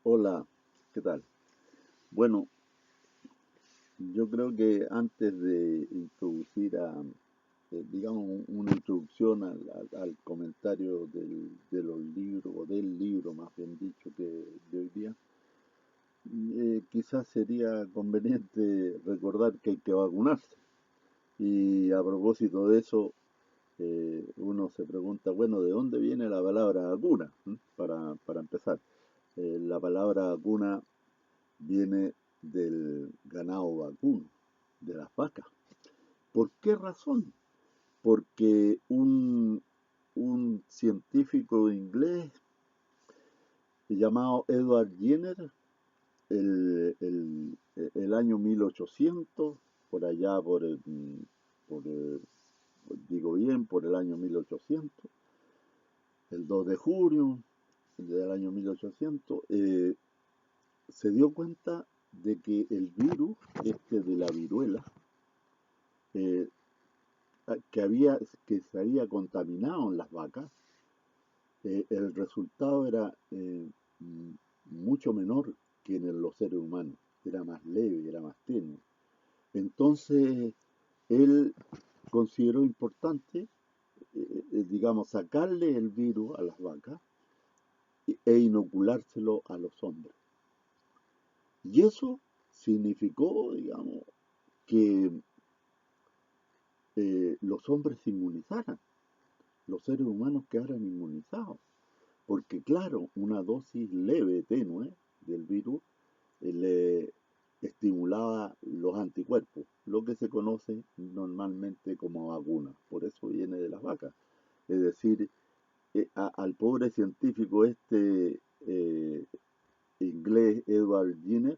Hola, ¿qué tal? Bueno, yo creo que antes de introducir digamos, una introducción al comentario de los libros, o del libro más bien dicho, de hoy día, quizás sería conveniente recordar que hay que vacunarse. Y a propósito de eso, uno se pregunta, bueno, ¿de dónde viene la palabra vacuna? Para empezar, la palabra vacuna viene del ganado vacuno, de las vacas. ¿Por qué razón? Porque un científico inglés llamado Edward Jenner, el año 1800, por allá por el- digo bien, por el año 1800, el 2 de junio del año 1800, se dio cuenta de que el virus, este de la viruela, eh, que que se había contaminado en las vacas, el resultado era mucho menor que en los seres humanos, era más leve, era más tenue. Entonces, él consideró importante, digamos, sacarle el virus a las vacas e inoculárselo a los hombres. Y eso significó, digamos, que los hombres se inmunizaran, los seres humanos quedaran inmunizados. Porque claro, una dosis leve, tenue del virus le estimulaba los anticuerpos, lo que se conoce normalmente como vacuna. Por eso viene de las vacas. Es decir, al pobre científico inglés Edward Jenner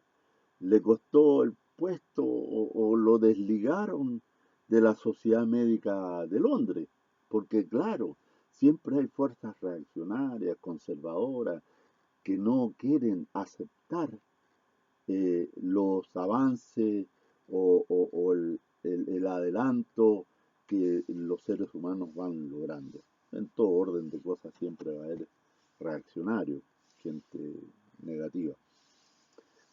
le costó el puesto o lo desligaron de la Sociedad Médica de Londres, porque claro, siempre hay fuerzas reaccionarias, conservadoras, que no quieren aceptar los avances o el adelanto que los seres humanos van logrando. En todo orden de cosas siempre va a haber reaccionarios, gente negativa.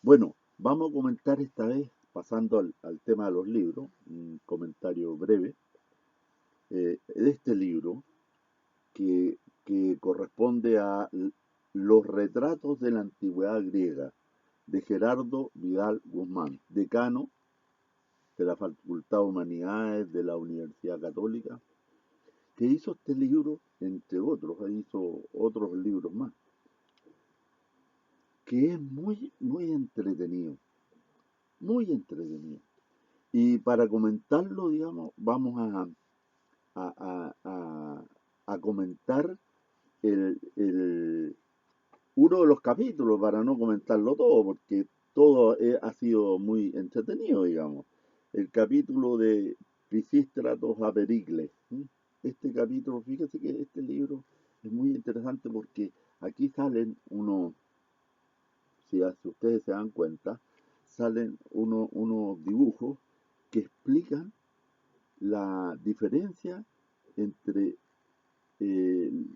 Bueno, vamos a comentar esta vez, pasando al tema de los libros, un comentario breve de este libro que, que corresponde a Los retratos de la antigüedad griega, de Gerardo Vidal Guzmán, decano de la Facultad de Humanidades de la Universidad Católica, que hizo este libro, entre otros, hizo otros libros más, que es muy entretenido, muy entretenido. Y para comentarlo, digamos, vamos a, a, a, a comentar el, uno de los capítulos, para no comentarlo todo, porque todo ha sido muy entretenido, digamos. El capítulo de Pisístratos a Pericles. Este capítulo, fíjese que este libro es muy interesante porque aquí salen si ustedes se dan cuenta, salen unos dibujos que explican la diferencia entre el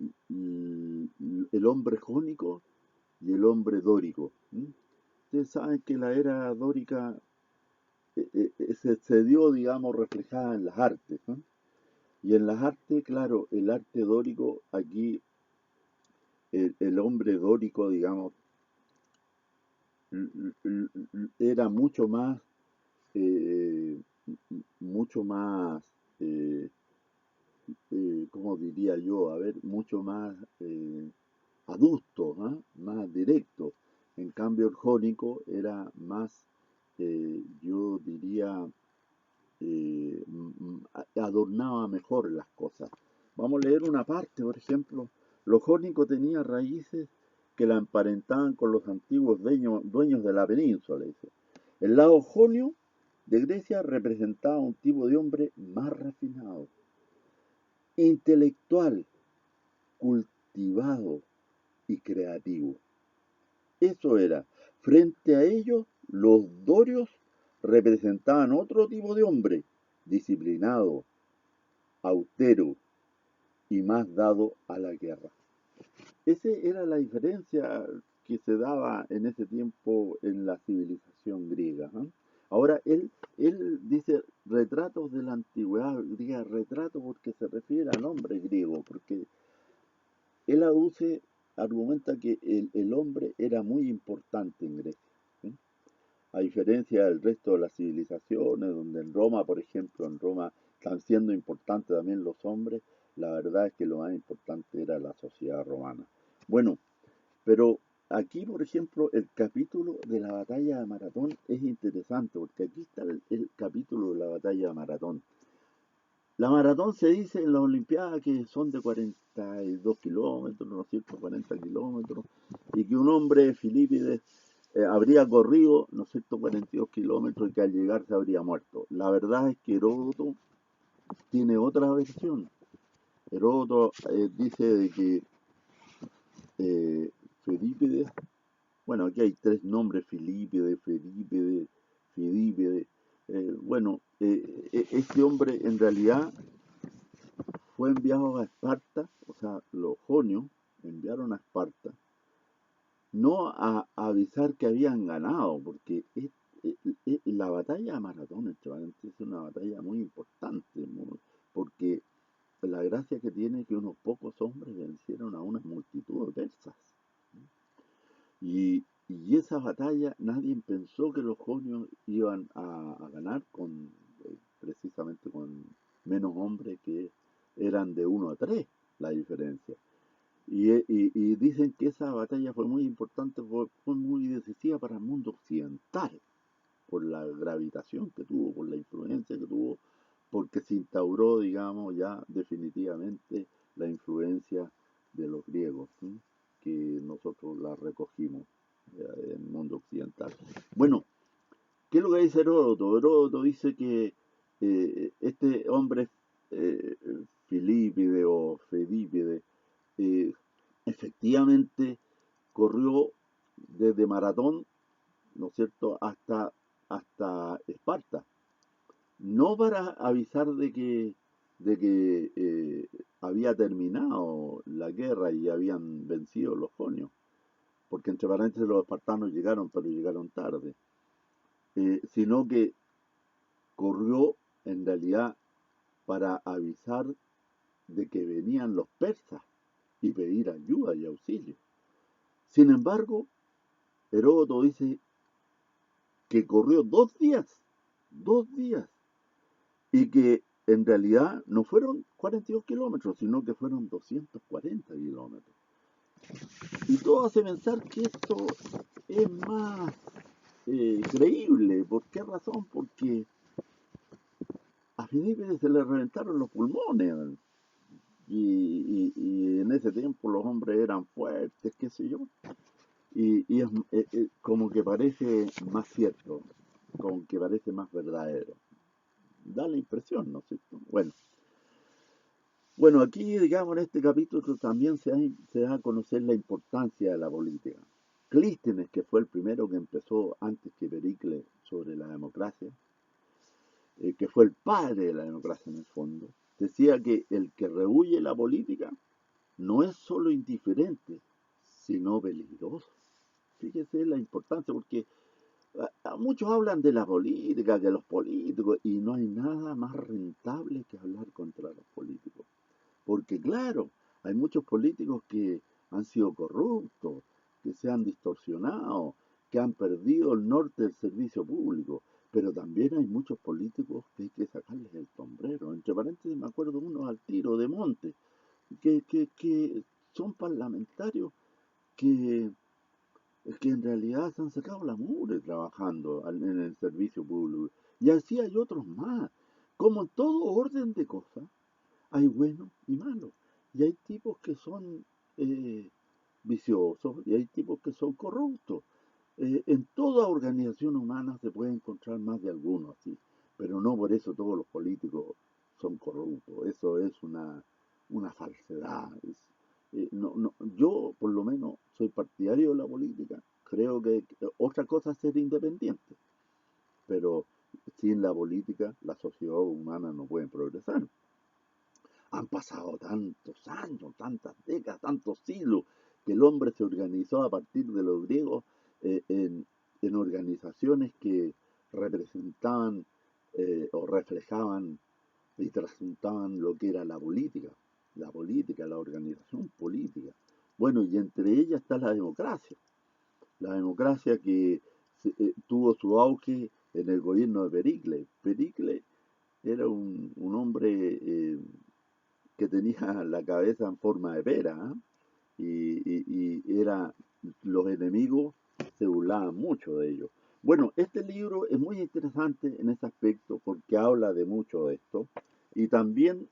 hombre jónico y el hombre dórico. Ustedes saben que la era dórica se dio, digamos, reflejada en las artes, ¿no? Y en las artes, claro, el arte dórico, aquí el hombre dórico, digamos, era eh, mucho más, eh, ¿cómo diría yo? A ver, mucho más adusto, ¿ah? Más directo. En cambio, el jónico era más, yo diría, adornaba mejor las cosas. Vamos a leer una parte, por ejemplo. Lo jónico tenía raíces que la emparentaban con los antiguos dueños de la península, dice. El lado jonio de Grecia representaba un tipo de hombre más refinado, intelectual, cultivado y creativo. Eso era. Frente a ellos, los dorios representaban otro tipo de hombre, disciplinado, austero y más dado a la guerra. Esa era la diferencia que se daba en ese tiempo en la civilización griega. ¿Ah? Ahora, él dice retratos de la antigüedad griega, retrato porque se refiere al hombre griego, porque él argumenta que el hombre era muy importante en Grecia. ¿Sí? A diferencia del resto de las civilizaciones, donde en Roma, por ejemplo, en Roma están siendo importantes también los hombres, la verdad es que lo más importante era la sociedad romana. Bueno, pero aquí, por ejemplo, el capítulo de la batalla de Maratón es interesante, porque aquí está el capítulo de la batalla de Maratón. La maratón se dice en las Olimpiadas que son de 42 kilómetros, ¿no es cierto? 40 kilómetros, y que un hombre, Filipides, habría corrido, ¿no es cierto?, 42 kilómetros y que al llegar se habría muerto. La verdad es que Heródoto tiene otra versión. Heródoto dice de que eh, Filipides, bueno, aquí hay tres nombres, Filipides, Fedípides, Fidípides. Este hombre en realidad fue enviado a Esparta, o sea, los jonios enviaron a Esparta, no a avisar que habían ganado, porque la batalla de Maratón, entre paréntesis, es una batalla muy importante, porque la gracia que tiene es que unos pocos hombres vencieron a una multitud de persas. Y esa batalla nadie pensó que los jonios iban a ganar precisamente con menos hombres, que eran de 1 a 3 la diferencia. Y dicen que esa batalla fue muy importante, fue muy decisiva para el mundo occidental, por la gravitación que tuvo, por la influencia que tuvo, porque se instauró, digamos, ya definitivamente la influencia de los griegos, ¿sí? Que nosotros la recogimos en el mundo occidental. Bueno, ¿qué es lo que dice Heródoto? Heródoto dice que este hombre, eh, Filípide o Fedípide, eh, efectivamente corrió desde Maratón, ¿no es cierto?, hasta Esparta, no para avisar de que había terminado la guerra y habían vencido los jonios, porque entre paréntesis los espartanos llegaron, pero llegaron tarde, sino que corrió en realidad para avisar de que venían los persas y pedir ayuda y auxilio. Sin embargo, Heródoto dice que corrió 2 días, y que en realidad no fueron 42 kilómetros, sino que fueron 240 kilómetros. Y todo hace pensar que esto es más creíble. ¿Por qué razón? Porque a Filipe se le reventaron los pulmones. Y en ese tiempo los hombres eran fuertes, qué sé yo. Y es como que parece más cierto, como que parece más verdadero. Da la impresión, ¿no es cierto? Bueno, aquí, digamos, en este capítulo también se da a conocer la importancia de la política. Clístenes, que fue el primero que empezó antes que Pericles sobre la democracia, que fue el padre de la democracia en el fondo, decía que el que rehúye la política no es solo indiferente, sino peligroso. Fíjese la importancia, porque muchos hablan de la política, de los políticos, y no hay nada más rentable que hablar contra los políticos. Porque claro, hay muchos políticos que han sido corruptos, que se han distorsionado, que han perdido el norte del servicio público, pero también hay muchos políticos que hay que sacarles el sombrero. Entre paréntesis me acuerdo uno al tiro de Monte, que son parlamentarios que, que en realidad se han sacado la mugre trabajando en el servicio público. Y así hay otros más. Como en todo orden de cosas, hay buenos y malos. Y hay tipos que son eh, viciosos y hay tipos que son corruptos. En toda organización humana se puede encontrar más de algunos así, pero no por eso todos los políticos son corruptos. Eso es una falsedad. Yo, por lo menos, soy partidario de la política. Creo que otra cosa es ser independiente, pero sin la política la sociedad humana no puede progresar. Han pasado tantos años, tantas décadas, tantos siglos, que el hombre se organizó a partir de los griegos en organizaciones que representaban o reflejaban y trasuntaban lo que era la organización política. Bueno, y entre ellas está la democracia que tuvo su auge en el gobierno de Pericles. Pericles era un hombre que tenía la cabeza en forma de pera, ¿eh? Y era, los enemigos se burlaban mucho de ellos. Bueno, este libro es muy interesante en ese aspecto porque habla de mucho de esto y también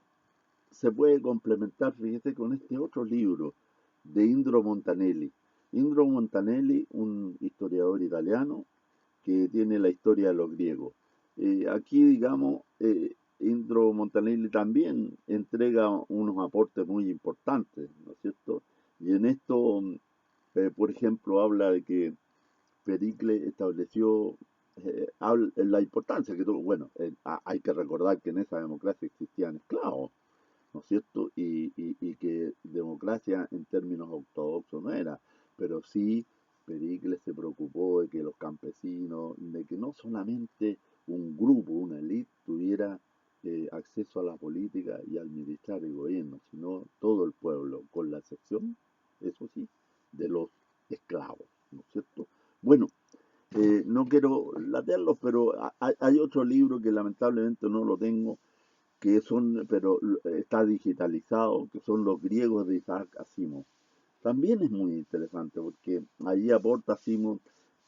se puede complementar, fíjese, con este otro libro de Indro Montanelli. Indro Montanelli, un historiador italiano que tiene la historia de los griegos. Aquí, digamos, Indro Montanelli también entrega unos aportes muy importantes, ¿no es cierto? Y en esto, por ejemplo, habla de que Pericles estableció la importancia que tuvo. Bueno, hay que recordar que en esa democracia existían esclavos, ¿no es cierto? Y que democracia en términos ortodoxos no era, pero sí Pericles se preocupó de que los campesinos, de que no solamente un grupo, una élite tuviera acceso a la política y a administrar el gobierno, sino todo el pueblo, con la excepción, eso sí, de los esclavos, ¿no es cierto? Bueno, no quiero latearlos, pero hay otro libro que lamentablemente no lo tengo, que son, pero está digitalizado, que son los griegos de Isaac Asimov. También es muy interesante porque allí aporta Asimov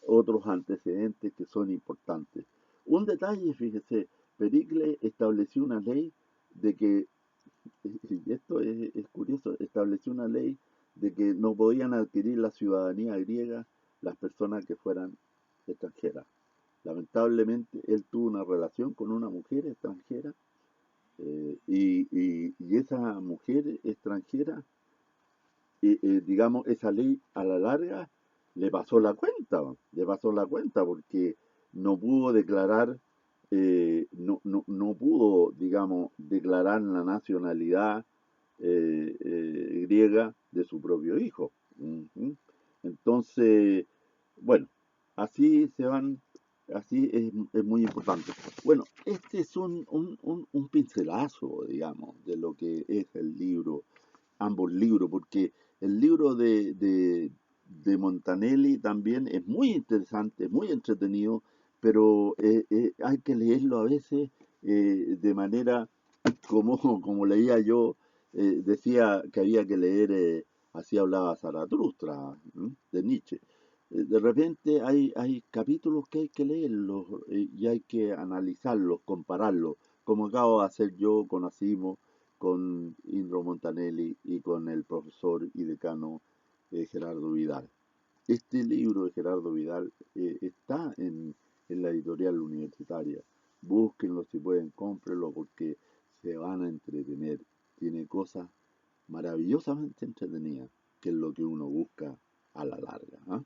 otros antecedentes que son importantes. Un detalle, fíjese, Pericles estableció una ley de que, y esto es curioso, estableció una ley de que no podían adquirir la ciudadanía griega las personas que fueran extranjeras. Lamentablemente, él tuvo una relación con una mujer extranjera y esa mujer extranjera, digamos, esa ley a la larga le pasó la cuenta porque no pudo declarar, no pudo, digamos, declarar la nacionalidad griega de su propio hijo. Ujú. Entonces, bueno, así se van, así es muy importante. Bueno, este es un pincelazo, digamos, de lo que es el libro, ambos libros, porque el libro de Montanelli también es muy interesante, muy entretenido, pero hay que leerlo a veces de manera como, como leía yo, decía que había que leer, así hablaba Zaratustra, ¿m? De Nietzsche. De repente hay capítulos que hay que leerlos y hay que analizarlos, compararlos, como acabo de hacer yo con Asimov, con Indro Montanelli y con el profesor y decano Gerardo Vidal. Este libro de Gerardo Vidal está en la editorial universitaria. Búsquenlo si pueden, cómprenlo porque se van a entretener. Tiene cosas maravillosamente entretenidas, que es lo que uno busca a la larga, ¿ah?